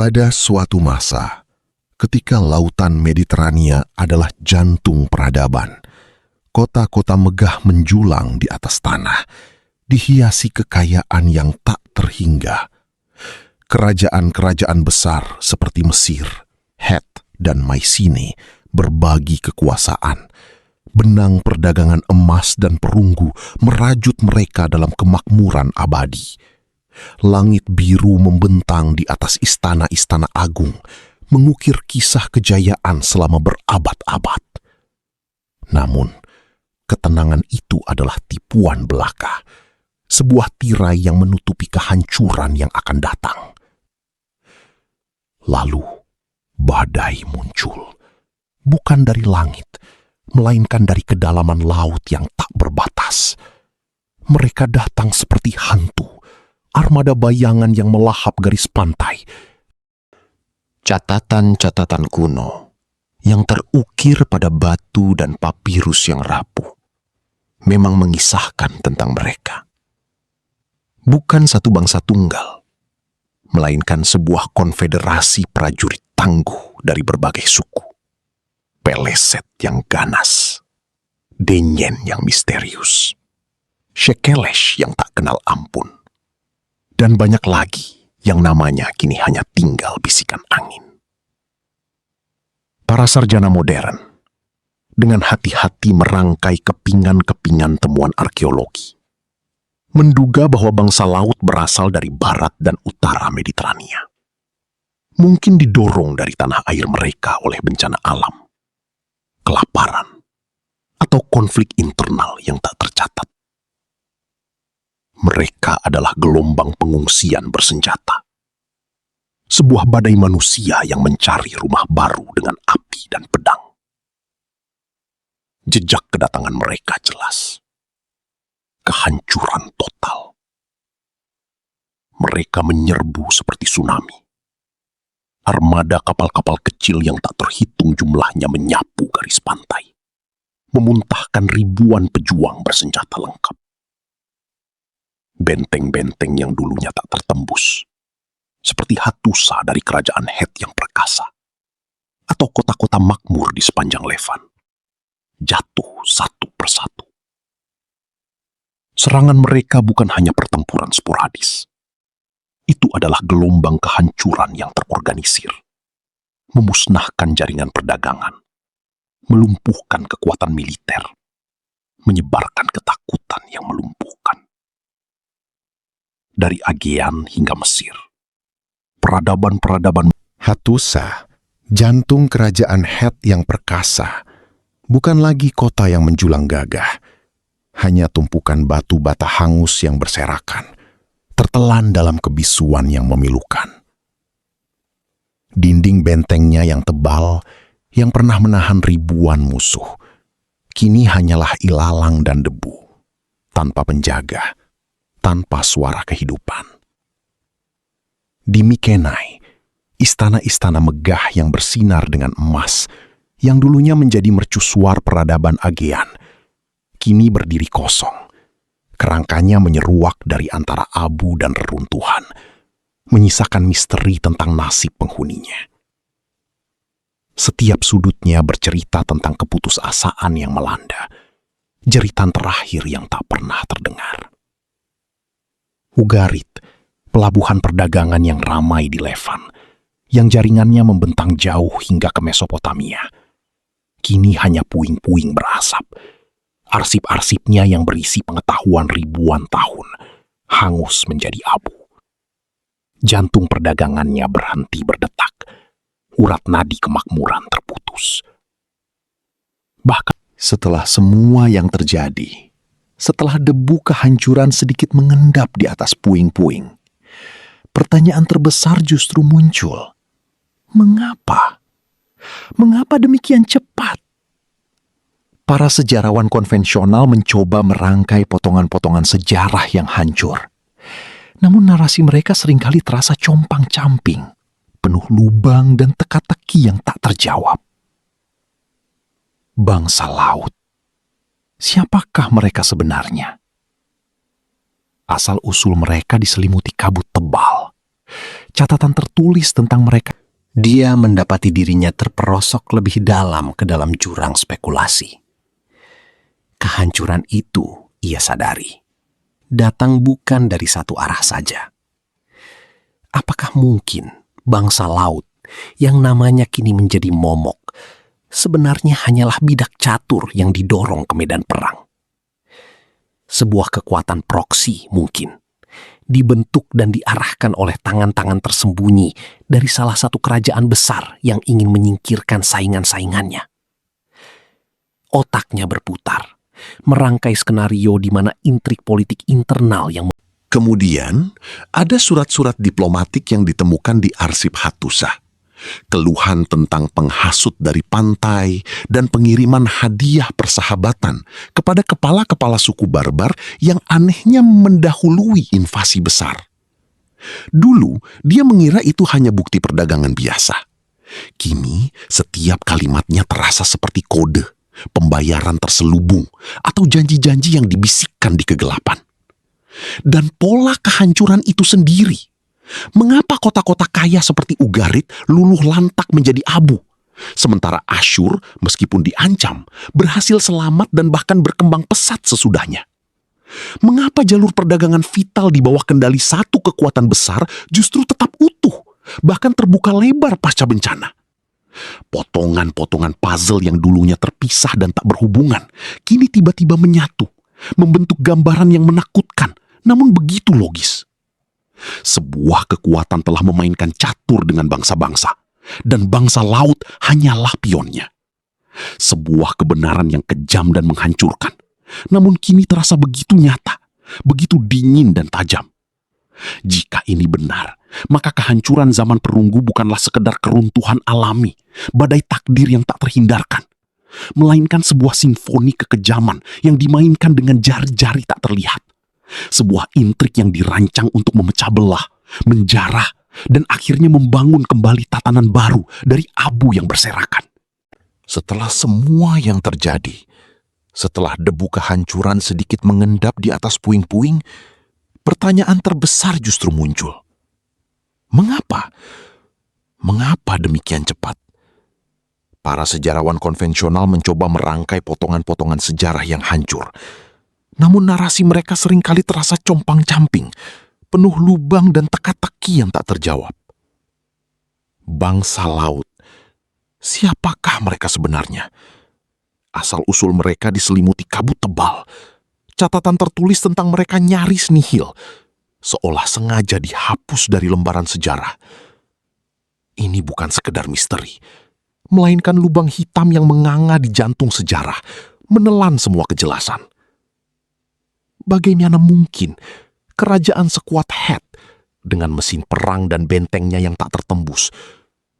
Pada suatu masa, ketika lautan Mediterania adalah jantung peradaban, kota-kota megah menjulang di atas tanah, dihiasi kekayaan yang tak terhingga. Kerajaan-kerajaan besar seperti Mesir, Het, dan Mycenae berbagi kekuasaan. Benang perdagangan emas dan perunggu merajut mereka dalam kemakmuran abadi. Langit biru membentang di atas istana-istana agung, mengukir kisah kejayaan selama berabad-abad. Namun, ketenangan itu adalah tipuan belaka, sebuah tirai yang menutupi kehancuran yang akan datang. Lalu, badai muncul, bukan dari langit, melainkan dari kedalaman laut yang tak berbatas. Mereka datang seperti hantu, armada bayangan yang melahap garis pantai. Catatan-catatan kuno yang terukir pada batu dan papirus yang rapuh memang mengisahkan tentang mereka. Bukan satu bangsa tunggal, melainkan sebuah konfederasi prajurit tangguh dari berbagai suku. Peleset yang ganas, Denyen yang misterius, Shekelesh yang tak kenal ampun, dan banyak lagi yang namanya kini hanya tinggal bisikan angin. Para sarjana modern dengan hati-hati merangkai kepingan-kepingan temuan arkeologi, menduga bahwa bangsa laut berasal dari barat dan utara Mediterania. Mungkin didorong dari tanah air mereka oleh bencana alam, kelaparan, atau konflik internal yang tak tercatat. Mereka adalah gelombang pengungsian bersenjata. Sebuah badai manusia yang mencari rumah baru dengan api dan pedang. Jejak kedatangan mereka jelas. Kehancuran total. Mereka menyerbu seperti tsunami. Armada kapal-kapal kecil yang tak terhitung jumlahnya menyapu garis pantai, memuntahkan ribuan pejuang bersenjata lengkap. Benteng-benteng yang dulunya tak tertembus, seperti Hattusa dari kerajaan Het yang perkasa, atau kota-kota makmur di sepanjang Levan, jatuh satu persatu. Serangan mereka bukan hanya pertempuran sporadis. Itu adalah gelombang kehancuran yang terorganisir, memusnahkan jaringan perdagangan, melumpuhkan kekuatan militer, menyebarkan ketakutan yang melumpuhkan. Dari Aegean hingga Mesir, peradaban-peradaban Hattusa, jantung kerajaan Het yang perkasa, bukan lagi kota yang menjulang gagah, hanya tumpukan batu bata hangus yang berserakan, tertelan dalam kebisuan yang memilukan. Dinding bentengnya yang tebal, yang pernah menahan ribuan musuh, kini hanyalah ilalang dan debu, tanpa penjaga, tanpa suara kehidupan. Di Mykenai, istana-istana megah yang bersinar dengan emas, yang dulunya menjadi mercusuar peradaban Aegean, kini berdiri kosong. Kerangkanya menyeruak dari antara abu dan reruntuhan, menyisakan misteri tentang nasib penghuninya. Setiap sudutnya bercerita tentang keputusasaan yang melanda, jeritan terakhir yang tak pernah terdengar. Ugarit, pelabuhan perdagangan yang ramai di Levan, yang jaringannya membentang jauh hingga ke Mesopotamia, kini hanya puing-puing berasap. Arsip-arsipnya yang berisi pengetahuan ribuan tahun, hangus menjadi abu. Jantung perdagangannya berhenti berdetak, urat nadi kemakmuran terputus. Bahkan setelah semua yang terjadi, setelah debu kehancuran sedikit mengendap di atas puing-puing, pertanyaan terbesar justru muncul. Mengapa? Mengapa demikian cepat? Para sejarawan konvensional mencoba merangkai potongan-potongan sejarah yang hancur. Namun narasi mereka seringkali terasa compang-camping, penuh lubang dan teka-teki yang tak terjawab. Bangsa laut. Siapakah mereka sebenarnya? Asal-usul mereka diselimuti kabut tebal. catatan tertulis tentang mereka. Dia mendapati dirinya terperosok lebih dalam ke dalam jurang spekulasi. Kehancuran itu, ia sadari, datang bukan dari satu arah saja. Apakah mungkin bangsa laut yang namanya kini menjadi momok sebenarnya hanyalah bidak catur yang didorong ke medan perang? Sebuah kekuatan proksi mungkin dibentuk dan diarahkan oleh tangan-tangan tersembunyi dari salah satu kerajaan besar yang ingin menyingkirkan saingan-saingannya. Otaknya berputar, merangkai skenario di mana intrik politik internal yang Kemudian, ada surat-surat diplomatik yang ditemukan di arsip Hattusa. Keluhan tentang penghasut dari pantai dan pengiriman hadiah persahabatan kepada kepala-kepala suku barbar yang anehnya mendahului invasi besar. Dulu, dia mengira itu hanya bukti perdagangan biasa. Kini, setiap kalimatnya terasa seperti kode, pembayaran terselubung, atau janji-janji yang dibisikkan di kegelapan. Dan pola kehancuran itu sendiri. Mengapa kota-kota kaya seperti Ugarit luluh lantak menjadi abu, sementara Asyur meskipun diancam berhasil selamat dan bahkan berkembang pesat sesudahnya? Mengapa jalur perdagangan vital di bawah kendali satu kekuatan besar justru tetap utuh, bahkan terbuka lebar pasca bencana? Potongan-potongan puzzle yang dulunya terpisah dan tak berhubungan kini tiba-tiba menyatu, membentuk gambaran yang menakutkan namun begitu logis. Sebuah kekuatan telah memainkan catur dengan bangsa-bangsa, dan bangsa laut hanyalah pionnya. Sebuah kebenaran yang kejam dan menghancurkan, namun kini terasa begitu nyata, begitu dingin dan tajam. Jika ini benar, maka kehancuran zaman perunggu bukanlah sekedar keruntuhan alami, badai takdir yang tak terhindarkan, melainkan sebuah simfoni kekejaman yang dimainkan dengan jari-jari tak terlihat. Sebuah intrik yang dirancang untuk memecah belah, menjarah, dan akhirnya membangun kembali tatanan baru dari abu yang berserakan. Setelah semua yang terjadi, setelah debu kehancuran sedikit mengendap di atas puing-puing, pertanyaan terbesar justru muncul. Mengapa? Mengapa demikian cepat? Para sejarawan konvensional mencoba merangkai potongan-potongan sejarah yang hancur. Namun narasi mereka seringkali terasa compang-camping, penuh lubang dan teka-teki yang tak terjawab. Bangsa laut, siapakah mereka sebenarnya? Asal-usul mereka diselimuti kabut tebal. Catatan tertulis tentang mereka nyaris nihil, seolah sengaja dihapus dari lembaran sejarah. Ini bukan sekedar misteri, melainkan lubang hitam yang menganga di jantung sejarah, menelan semua kejelasan. Bagaimana mungkin kerajaan sekuat Het dengan mesin perang dan bentengnya yang tak tertembus,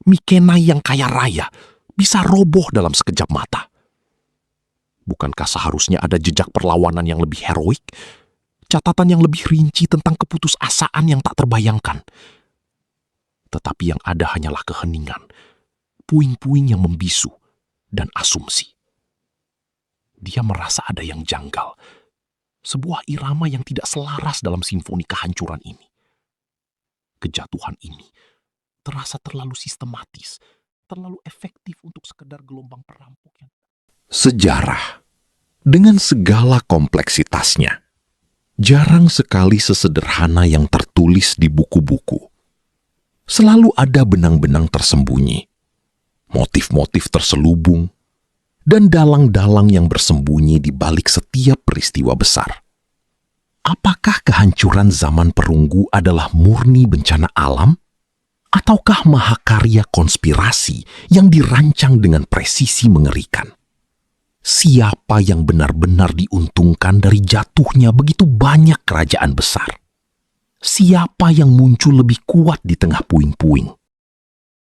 Mikenai yang kaya raya, bisa roboh dalam sekejap mata? Bukankah seharusnya ada jejak perlawanan yang lebih heroik, catatan yang lebih rinci tentang keputusasaan yang tak terbayangkan? Tetapi yang ada hanyalah keheningan, puing-puing yang membisu, dan asumsi. Dia merasa ada yang janggal, sebuah irama yang tidak selaras dalam simfoni kehancuran ini. Kejatuhan ini terasa terlalu sistematis, terlalu efektif untuk sekedar gelombang perampok yang... Sejarah, dengan segala kompleksitasnya, jarang sekali sesederhana yang tertulis di buku-buku. Selalu ada benang-benang tersembunyi, motif-motif terselubung, dan dalang-dalang yang bersembunyi di balik setiap peristiwa besar. Apakah kehancuran zaman perunggu adalah murni bencana alam? Ataukah mahakarya konspirasi yang dirancang dengan presisi mengerikan? Siapa yang benar-benar diuntungkan dari jatuhnya begitu banyak kerajaan besar? Siapa yang muncul lebih kuat di tengah puing-puing?